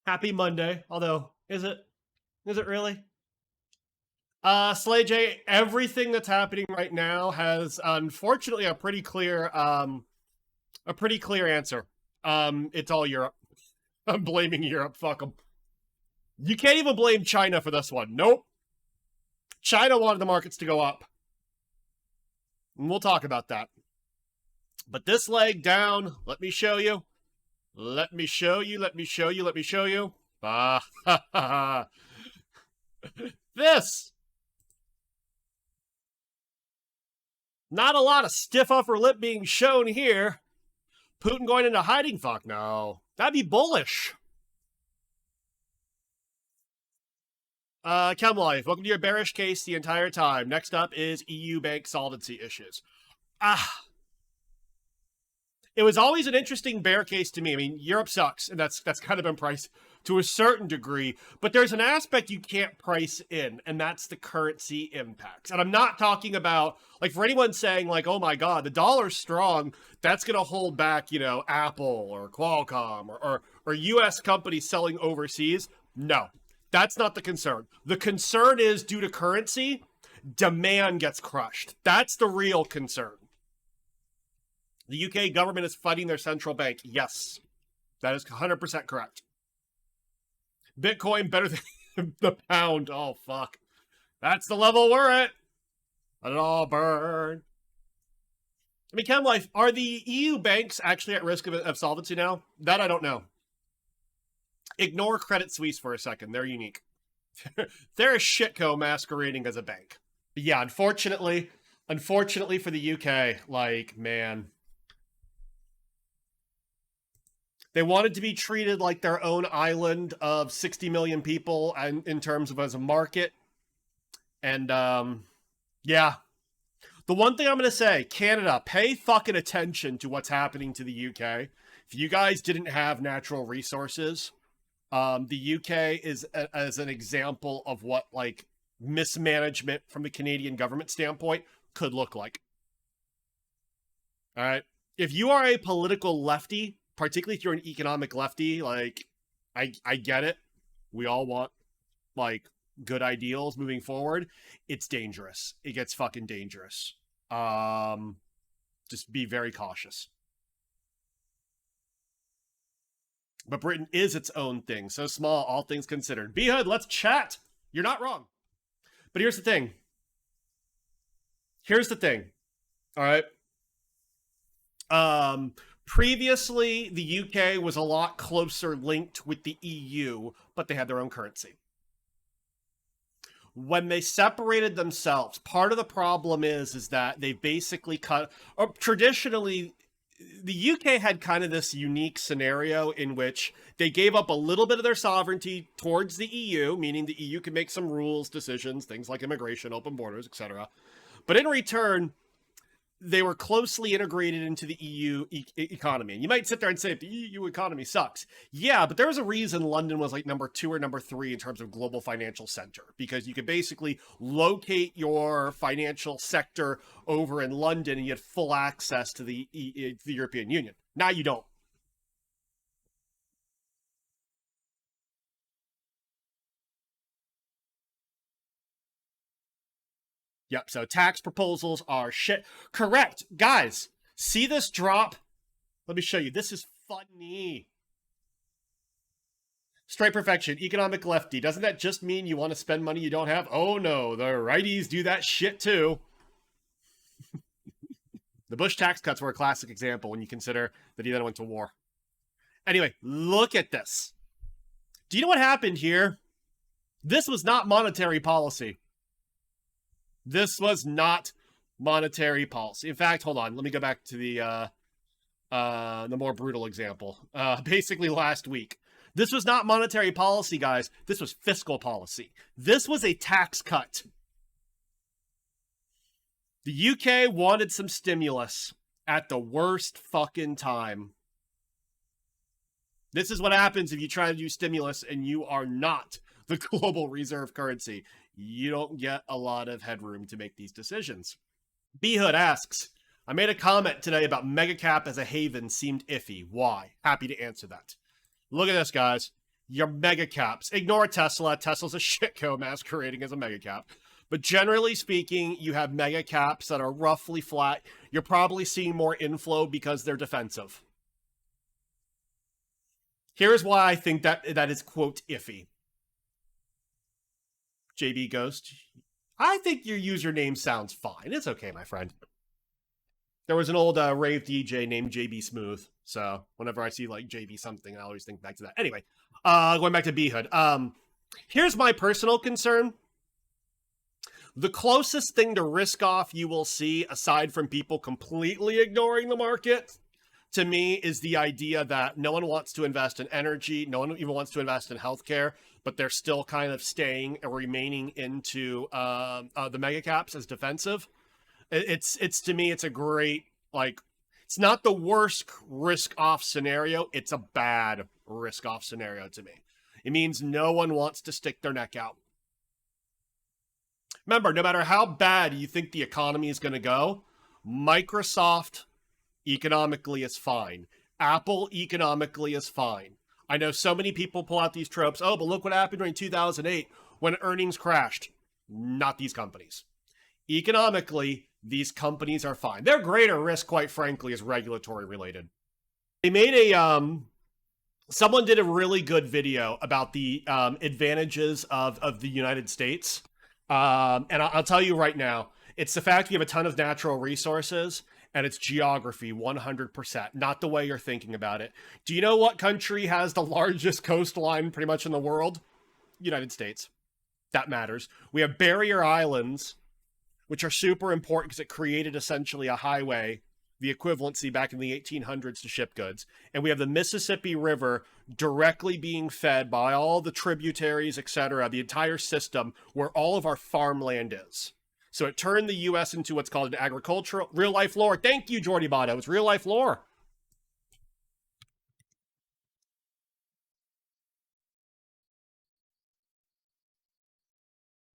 Happy Monday. Although, is it? Is it really? Slay J, everything that's happening right now has unfortunately a pretty clear answer. It's all Europe. I'm blaming Europe. Fuck them. You can't even blame China for this one. Nope. China wanted the markets to go up. And we'll talk about that. But this leg down, let me show you. Let me show you. Let me show you. Let me show you. Ah, ha, ha, ha. This. Not a lot of stiff upper lip being shown here. Putin going into hiding? Fuck no. That'd be bullish. Chem Life, welcome to your bearish case the entire time. Next up is EU bank solvency issues. It was always an interesting bear case to me. I mean, Europe sucks, and that's kind of been priced to a certain degree, but there's an aspect you can't price in, and that's the currency impacts. And I'm not talking about, like, for anyone saying, like, oh my god, the dollar's strong, that's going to hold back, you know, Apple or Qualcomm or US companies selling overseas. No, that's not the concern. The concern is due to currency, demand gets crushed. That's the real concern. The UK government is fighting their central bank. Yes, that is 100% correct. Bitcoin better than the pound. Oh, fuck. That's the level we're at. Let it all burn. I mean, Chem Life, are the EU banks actually at risk of solvency now? That I don't know. Ignore Credit Suisse for a second. They're unique. They're a shitco masquerading as a bank. But yeah, unfortunately for the UK, like, man, they wanted to be treated like their own island of 60 million people and in terms of as a market. And, yeah. The one thing I'm going to say, Canada, pay fucking attention to what's happening to the UK. If you guys didn't have natural resources, the UK is as an example of what, like, mismanagement from the Canadian government standpoint could look like. All right. If you are a political lefty, particularly if you're an economic lefty, like, I get it. We all want, like, good ideals moving forward. It's dangerous. It gets fucking dangerous. Just be very cautious. But Britain is its own thing. So small, all things considered. B-Hood, let's chat. You're not wrong. But here's the thing. All right. Previously, the UK was a lot closer linked with the EU, but they had their own currency. When they separated themselves, part of the problem is that they basically cut, or traditionally, the UK had kind of this unique scenario in which they gave up a little bit of their sovereignty towards the EU, meaning the EU can make some rules, decisions, things like immigration, open borders, etc. But in return, they were closely integrated into the EU economy. And you might sit there and say, the EU economy sucks. Yeah, but there was a reason London was like number 2 or number 3 in terms of global financial center, because you could basically locate your financial sector over in London and you had full access to the European Union. Now you don't. Yep, so tax proposals are shit. Correct. Guys, see this drop? Let me show you. This is funny. Straight perfection, economic lefty. Doesn't that just mean you want to spend money you don't have? Oh no, the righties do that shit too. The Bush tax cuts were a classic example when you consider that he then went to war. Anyway, look at this. Do you know what happened here? This was not monetary policy. This was not monetary policy. In fact, hold on. Let me go back to the more brutal example. Basically last week. This was not monetary policy, guys. This was fiscal policy. This was a tax cut. The UK wanted some stimulus at the worst fucking time. This is what happens if you try to do stimulus and you are not the global reserve currency. You don't get a lot of headroom to make these decisions. B-Hood asks, I made a comment today about megacap as a haven seemed iffy. Why? Happy to answer that. Look at this, guys. your mega caps. Ignore Tesla. Tesla's a shitco masquerading as a mega cap. But generally speaking, you have mega caps that are roughly flat. You're probably seeing more inflow because they're defensive. Here's why I think that is, quote, iffy. JB Ghost. I think your username sounds fine. It's okay, my friend. There was an old rave DJ named JB Smooth. So whenever I see like JB something, I always think back to that. Anyway, going back to B-Hood. Here's my personal concern. The closest thing to risk off you will see, aside from people completely ignoring the market, to me, is the idea that no one wants to invest in energy. No one even wants to invest in healthcare, but they're still kind of staying or remaining into the mega caps as defensive. It's to me, it's a great, like, it's not the worst risk off scenario. It's a bad risk off scenario to me. It means no one wants to stick their neck out. Remember, no matter how bad you think the economy is going to go, Microsoft economically is fine. Apple economically is fine. I know so many people pull out these tropes. Oh, but look what happened during 2008 when earnings crashed. Not these companies. Economically, these companies are fine. Their greater risk, quite frankly, is regulatory related. They made a someone did a really good video about the advantages of the United States. And I'll tell you right now, it's the fact we have a ton of natural resources, and it's geography 100%, not the way you're thinking about it. Do you know what country has the largest coastline pretty much in the world? United States. That matters. We have barrier islands, which are super important because it created essentially a highway, the equivalency back in the 1800s to ship goods. And we have the Mississippi River directly being fed by all the tributaries, etc., the entire system where all of our farmland is. So it turned the U.S. into what's called an agricultural, real-life lore. Thank you, Jordy Botto. It's real-life lore.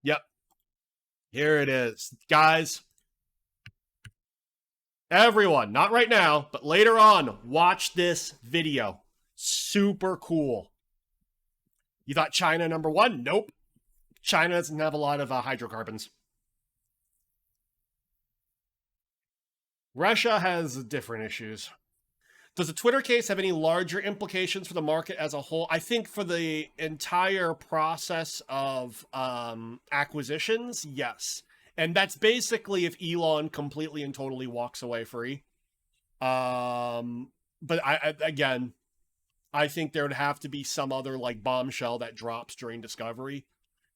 Yep. Here it is. Guys, everyone, not right now, but later on, watch this video. Super cool. You thought China number one? Nope. China doesn't have a lot of hydrocarbons. Russia has different issues. Does the Twitter case have any larger implications for the market as a whole? I think for the entire process of acquisitions, yes. And that's basically if Elon completely and totally walks away free. But again, I think there would have to be some other like bombshell that drops during discovery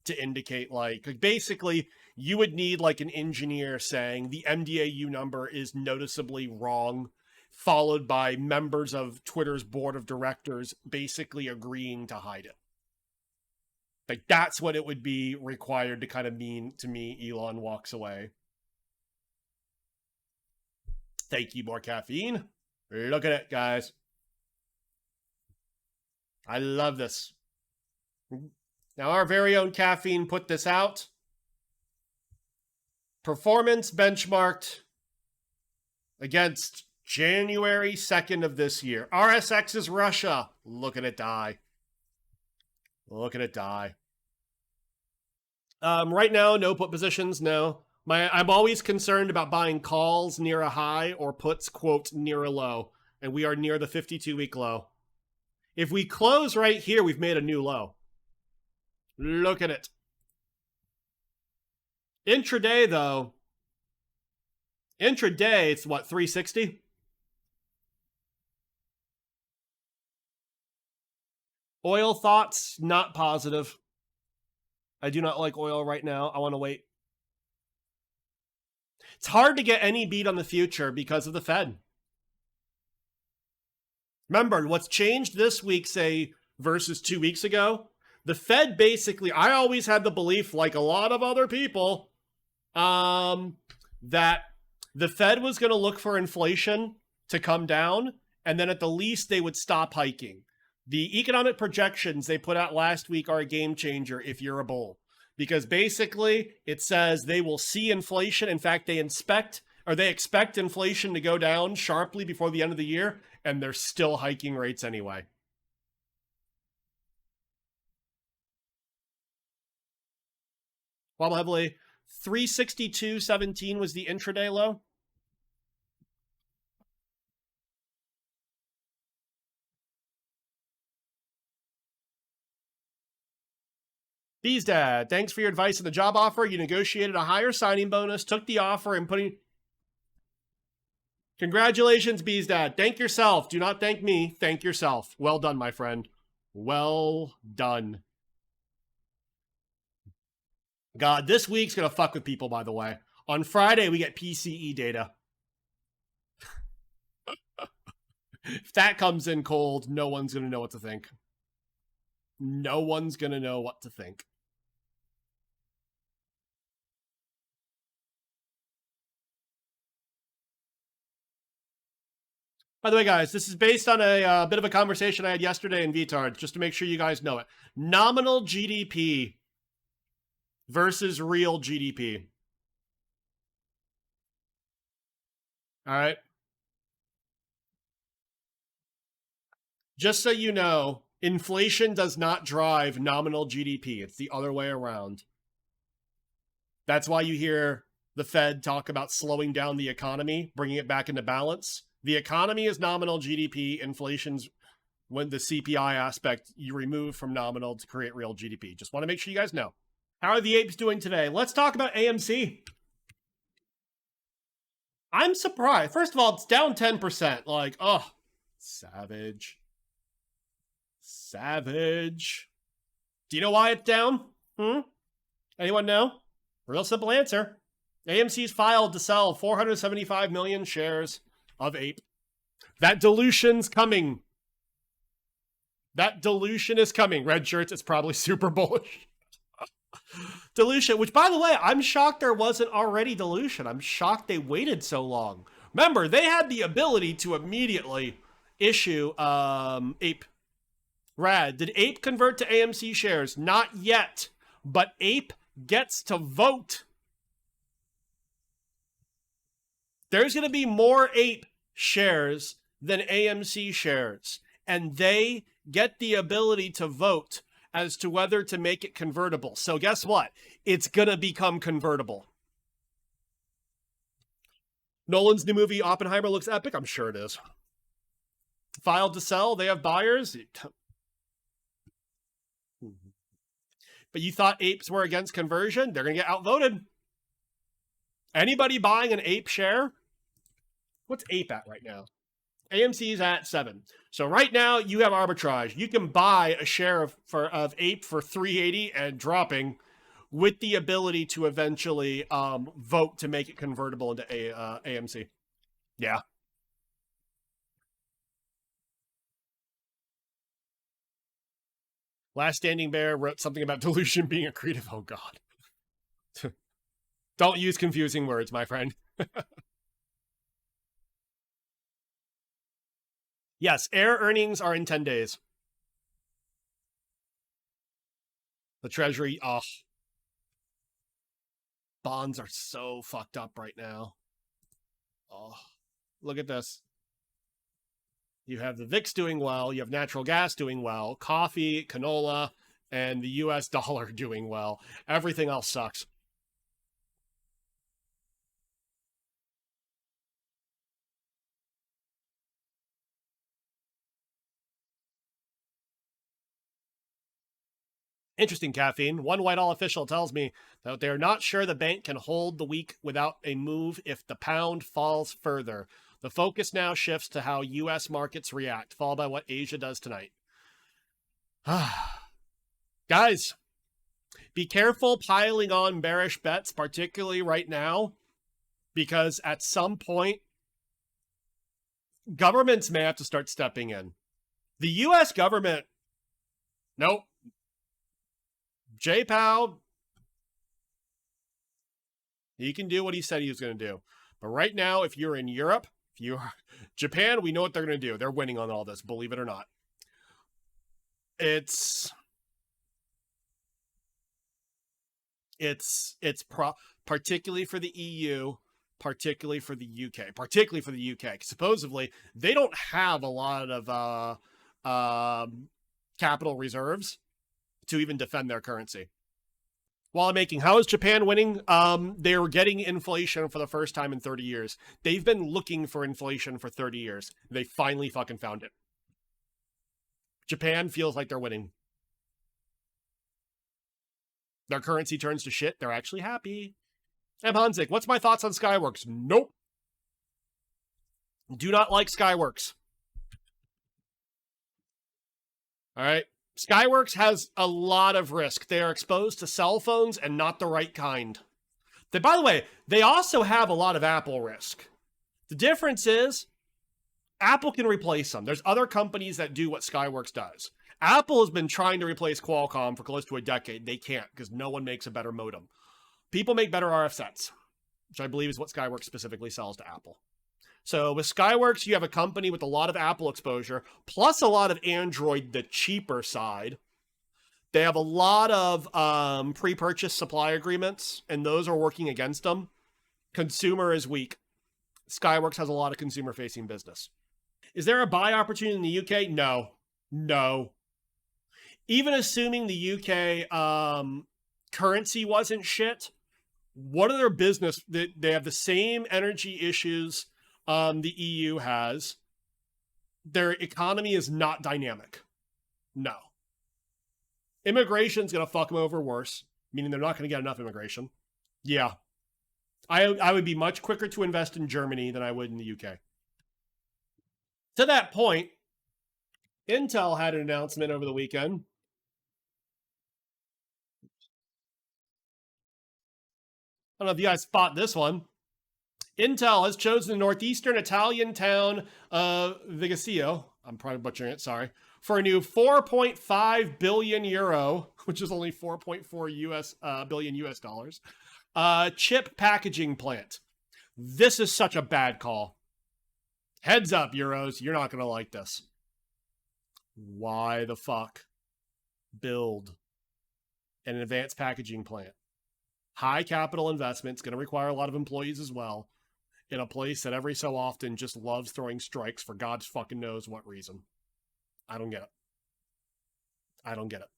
to indicate like basically you would need like an engineer saying the MDAU number is noticeably wrong, followed by members of Twitter's board of directors basically agreeing to hide it. Like that's what it would be required to kind of mean to me Elon walks away. Thank you, more caffeine. Look at it, guys. I love this. Now, our very own caffeine put this out. Performance benchmarked against January 2nd of this year. RSX is Russia. Look at it die. Look at it die. Right now, no put positions, no. I'm always concerned about buying calls near a high or puts, quote, near a low. And we are near the 52-week low. If we close right here, we've made a new low. Look at it. Intraday, though. Intraday, it's what, 360? Oil thoughts, not positive. I do not like oil right now. I want to wait. It's hard to get any beat on the future because of the Fed. Remember, what's changed this week, say, versus 2 weeks ago? The Fed basically, I always had the belief, like a lot of other people, that the Fed was going to look for inflation to come down, and then at the least they would stop hiking. The economic projections they put out last week are a game changer if you're a bull. Because basically, it says they will see inflation. In fact, they expect inflation to go down sharply before the end of the year, and they're still hiking rates anyway. Wobble heavily. 362.17 was the intraday low. Bees Dad, thanks for your advice on the job offer. You negotiated a higher signing bonus, took the offer, and putting. Congratulations, Bees Dad. Thank yourself. Do not thank me. Thank yourself. Well done, my friend. Well done. God, this week's gonna fuck with people, by the way. On Friday, we get PCE data. If that comes in cold, no one's gonna know what to think. No one's gonna know what to think. By the way, guys, this is based on a bit of a conversation I had yesterday in VTARD, just to make sure you guys know it. Nominal GDP versus real GDP. All right. Just so you know, inflation does not drive nominal GDP. It's the other way around. That's why you hear the Fed talk about slowing down the economy, bringing it back into balance. The economy is nominal GDP. Inflation's when the CPI aspect you remove from nominal to create real GDP. Just want to make sure you guys know. How are the apes doing today? Let's talk about AMC. I'm surprised. First of all, it's down 10%. Like, oh, savage. Savage. Do you know why it's down? Anyone know? Real simple answer. AMC's filed to sell 475 million shares of ape. That dilution's coming. That dilution is coming. Red shirts, it's probably super bullish. Dilution, which, by the way, I'm shocked there wasn't already dilution. I'm shocked they waited so long. Remember, they had the ability to immediately issue ape. Rad, did ape convert to AMC shares? Not yet, but ape gets to vote. There's going to be more ape shares than AMC shares, and they get the ability to vote as to whether to make it convertible. So guess what? It's going to become convertible. Nolan's new movie Oppenheimer looks epic. I'm sure it is. Filed to sell. They have buyers. But you thought apes were against conversion? They're going to get outvoted. Anybody buying an ape share? What's ape at right now? AMC's at 7. So right now you have arbitrage. You can buy a share of ape for 380 and dropping, with the ability to eventually vote to make it convertible into AMC. Yeah. Last Standing Bear wrote something about dilution being accretive. Oh, God. Don't use confusing words, my friend. Yes, Air earnings are in 10 days. The Treasury, oh. Bonds are so fucked up right now. Oh, look at this. You have the VIX doing well. You have natural gas doing well. Coffee, canola, and the US dollar doing well. Everything else sucks. Interesting, Caffeine. One Whitehall official tells me that they're not sure the bank can hold the week without a move if the pound falls further. The focus now shifts to how U.S. markets react, followed by what Asia does tonight. Guys, be careful piling on bearish bets, particularly right now, because at some point, governments may have to start stepping in. The U.S. government, nope. J-Pow, he can do what he said he was going to do. But right now, if you're in Europe, if you're Japan, we know what they're going to do. They're winning on all this, believe it or not. It's particularly for the EU, particularly for the UK, particularly for the UK. Supposedly, they don't have a lot of capital reserves to even defend their currency. While I'm making, how is Japan winning? They're getting inflation for the first time in 30 years. They've been looking for inflation for 30 years. They finally fucking found it. Japan feels like they're winning. Their currency turns to shit. They're actually happy. M. Hanzik, what's my thoughts on Skyworks? Nope. Do not like Skyworks. All right. Skyworks has a lot of risk. They are exposed to cell phones and not the right kind. By the way, they also have a lot of Apple risk. The difference is Apple can replace them. There's other companies that do what Skyworks does. Apple has been trying to replace Qualcomm for close to a decade. They can't because no one makes a better modem. People make better RF sets, which I believe is what Skyworks specifically sells to Apple. So with Skyworks, you have a company with a lot of Apple exposure, plus a lot of Android, the cheaper side. They have a lot of pre-purchase supply agreements, and those are working against them. Consumer is weak. Skyworks has a lot of consumer-facing business. Is there a buy opportunity in the UK? No. No. Even assuming the UK currency wasn't shit, what are their business? They have the same energy issues the EU has. Their economy is not dynamic. No. Immigration's going to fuck them over worse, meaning they're not going to get enough immigration. Yeah. I would be much quicker to invest in Germany than I would in the UK. To that point, Intel had an announcement over the weekend. I don't know if you guys spot this one. Intel has chosen the northeastern Italian town of Vigasio, I'm probably butchering it, sorry, for a new 4.5 billion euro, which is only 4.4 billion US dollars, chip packaging plant. This is such a bad call. Heads up, Euros, you're not going to like this. Why the fuck build an advanced packaging plant? High capital investment. It's going to require a lot of employees as well, in a place that every so often just loves throwing strikes for God fucking knows what reason. I don't get it. I don't get it.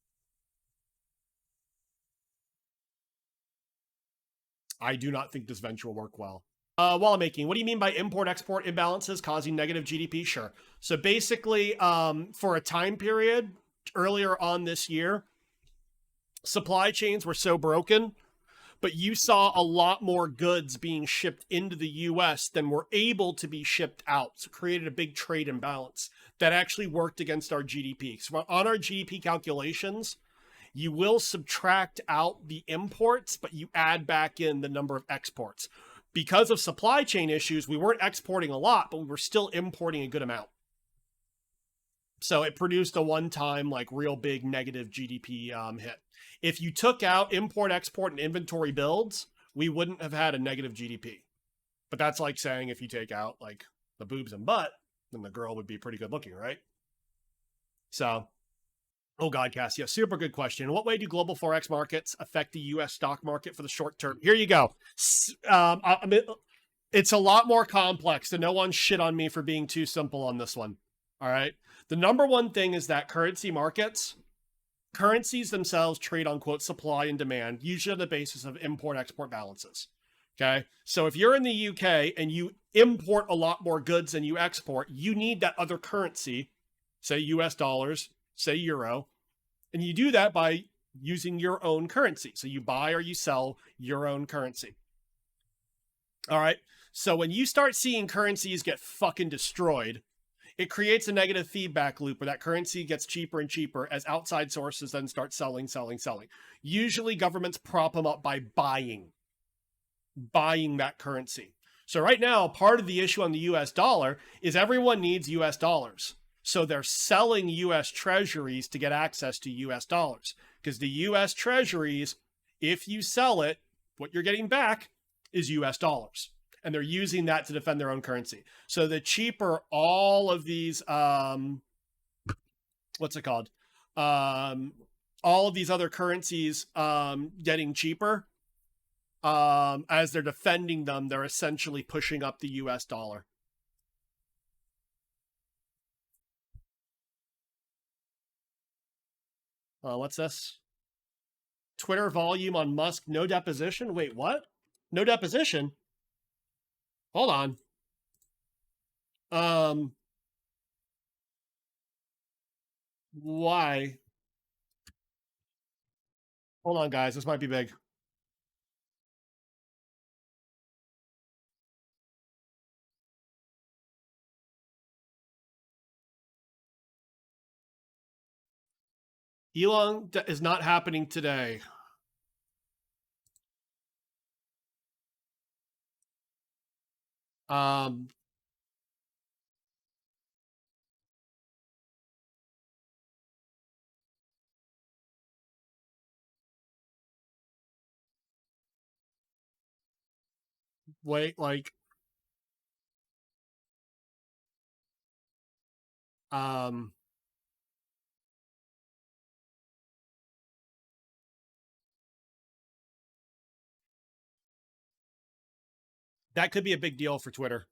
I do not think this venture will work well. While I'm making, what do you mean by import-export imbalances causing negative GDP? Sure. So basically, for a time period earlier on this year, supply chains were so broken, but you saw a lot more goods being shipped into the US than were able to be shipped out. So it created a big trade imbalance that actually worked against our GDP. So on our GDP calculations, you will subtract out the imports, but you add back in the number of exports. Because of supply chain issues, we weren't exporting a lot, but we were still importing a good amount. So it produced a one-time, like, real big negative GDP hit. If you took out import, export, and inventory builds, we wouldn't have had a negative GDP. But that's like saying if you take out, like, the boobs and butt, then the girl would be pretty good looking, right? So, oh God, Cass, yeah, super good question. In what way do global Forex markets affect the U.S. stock market for the short term? Here you go. It's a lot more complex, and no one shit on me for being too simple on this one. All right? The number one thing is that currencies themselves trade on, quote, supply and demand, usually on the basis of import-export balances. Okay? So if you're in the UK and you import a lot more goods than you export, you need that other currency, say US dollars, say euro, and you do that by using your own currency. So you buy or you sell your own currency. All right? So when you start seeing currencies get fucking destroyed, it creates a negative feedback loop where that currency gets cheaper and cheaper as outside sources then start selling. Usually governments prop them up by buying that currency. So right now, part of the issue on the US dollar is everyone needs US dollars. So they're selling US treasuries to get access to US dollars. Because the US treasuries, if you sell it, what you're getting back is US dollars. And they're using that to defend their own currency. So the cheaper all of these, what's it called? All of these other currencies getting cheaper, as they're defending them, they're essentially pushing up the US dollar. What's this? Twitter volume on Musk, no deposition. Wait, what? No deposition? Hold on. Why? Hold on, guys. This might be big. Elon is not happening today. Wait, like, um, that could be a big deal for Twitter.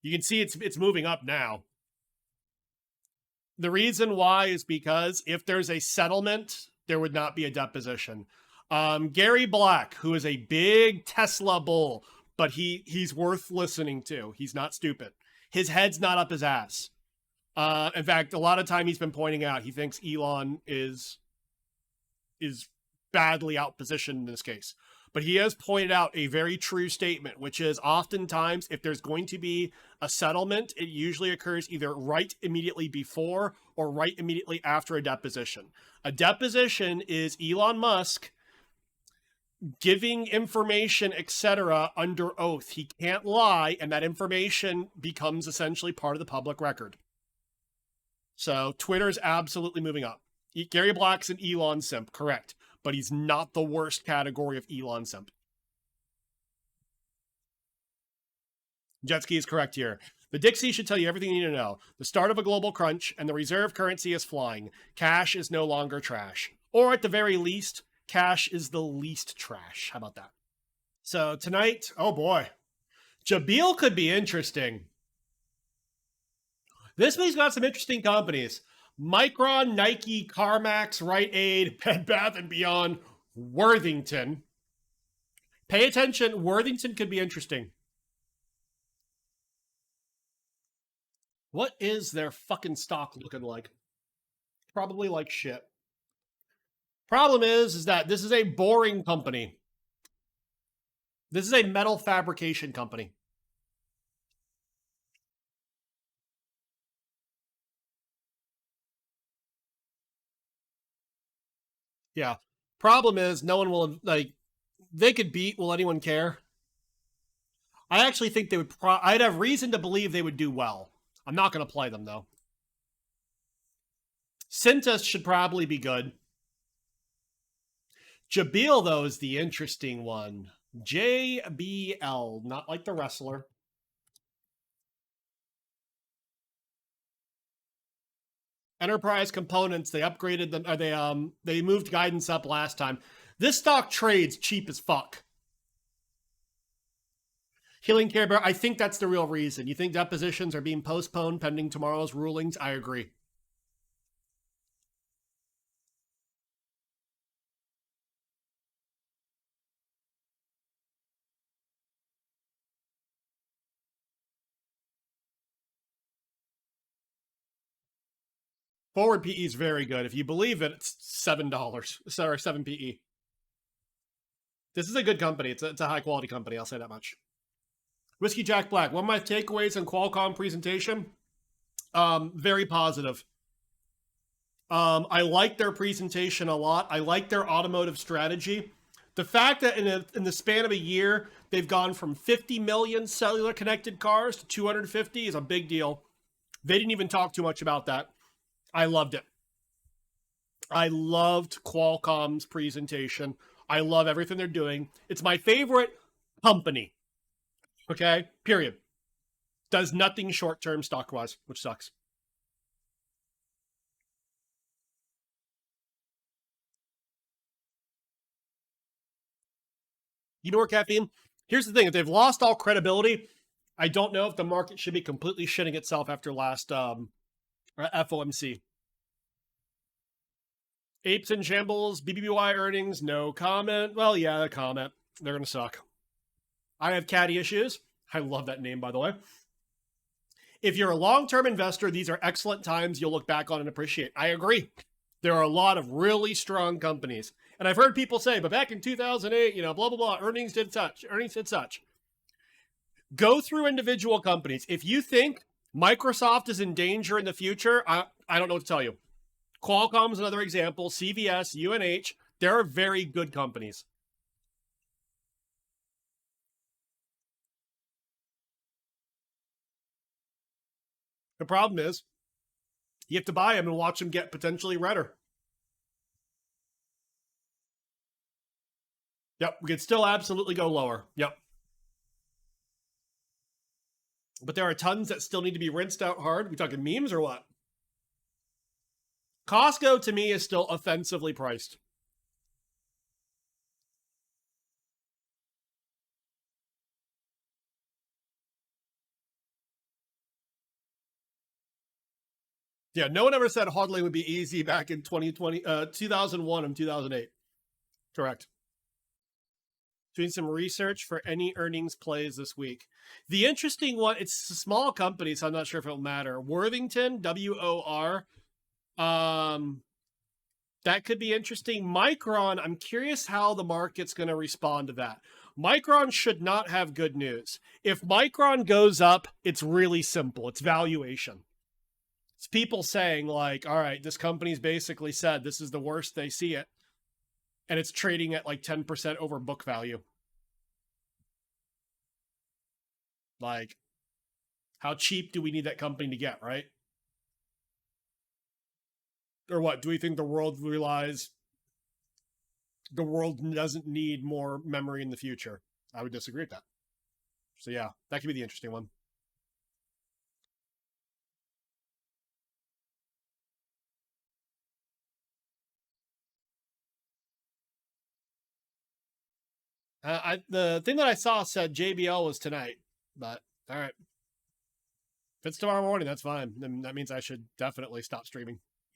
You can see it's moving up now. The reason why is because if there's a settlement, there would not be a deposition. Gary Black, who is a big Tesla bull, but he's worth listening to. He's not stupid. His head's not up his ass. In fact, a lot of time he's been pointing out he thinks Elon is badly outpositioned in this case. But he has pointed out a very true statement, which is oftentimes if there's going to be a settlement, it usually occurs either right immediately before or right immediately after a deposition. A deposition is Elon Musk giving information, etc., under oath. He can't lie, and that information becomes essentially part of the public record. So Twitter's absolutely moving up. Gary Black's an Elon simp, correct, but he's not the worst category of Elon simp. Jetski is correct here. The Dixie should tell you everything you need to know. The start of a global crunch, and the reserve currency is flying. Cash is no longer trash. Or at the very least, cash is the least trash. How about that? So tonight, oh boy, Jabil could be interesting. This week's got some interesting companies. Micron, Nike, CarMax, Rite Aid, Bed Bath & Beyond, Worthington. Pay attention, Worthington could be interesting. What is their fucking stock looking like? Probably like shit. Problem is that this is a boring company. This is a metal fabrication company. Yeah. Problem is, no one will, like, they could beat, will anyone care? I actually think they would, I'd have reason to believe they would do well. I'm not going to play them, though. Cintas should probably be good. Jabil, though, is the interesting one. JBL, not like the wrestler. Enterprise Components, they upgraded them, or they moved guidance up last time. This stock trades cheap as fuck. Healing Care Bear, I think that's the real reason. You think depositions are being postponed pending tomorrow's rulings? I agree. Forward PE is very good. If you believe it, it's $7. Sorry, 7 PE. This is a good company. It's a high quality company. I'll say that much. Whiskey Jack Black. One of my takeaways on Qualcomm presentation, very positive. I like their presentation a lot. I like their automotive strategy. The fact that in the span of a year, they've gone from 50 million cellular connected cars to 250 is a big deal. They didn't even talk too much about that. I loved it. I loved Qualcomm's presentation. I love everything they're doing. It's my favorite company. Okay? Period. Does nothing short-term stock-wise, which sucks. You know where caffeine? Here's the thing. If they've lost all credibility, I don't know if the market should be completely shitting itself after last FOMC. Apes in Shambles, BBBY earnings, no comment. Well, yeah, a comment. They're going to suck. I have caddy issues. I love that name, by the way. If you're a long-term investor, these are excellent times you'll look back on and appreciate. I agree. There are a lot of really strong companies. And I've heard people say, but back in 2008, blah, blah, blah, earnings did such. Go through individual companies. If you think Microsoft is in danger in the future, I don't know what to tell you. Qualcomm's another example. CVS, UNH, they're very good companies. The problem is, you have to buy them and watch them get potentially redder. Yep, we could still absolutely go lower. Yep. But there are tons that still need to be rinsed out hard. We talking memes or what? Costco, to me, is still offensively priced. Yeah, no one ever said hodling would be easy back in 2001 and 2008. Correct. Doing some research for any earnings plays this week. The interesting one, it's a small company, so I'm not sure if it'll matter. Worthington, WOR. That could be interesting. Micron, I'm curious how the market's going to respond to that. Micron should not have good news. If Micron goes up, it's really simple. It's valuation. It's people saying, like, all right, this company's basically said this is the worst they see it. And it's trading at like 10% over book value. Like, how cheap do we need that company to get, right? Or what? Do we think the world realize the world doesn't need more memory in the future? I would disagree with that. So yeah, that could be the interesting one. The thing that I saw said JBL was tonight, but all right. If it's tomorrow morning, that's fine. Then that means I should definitely stop streaming.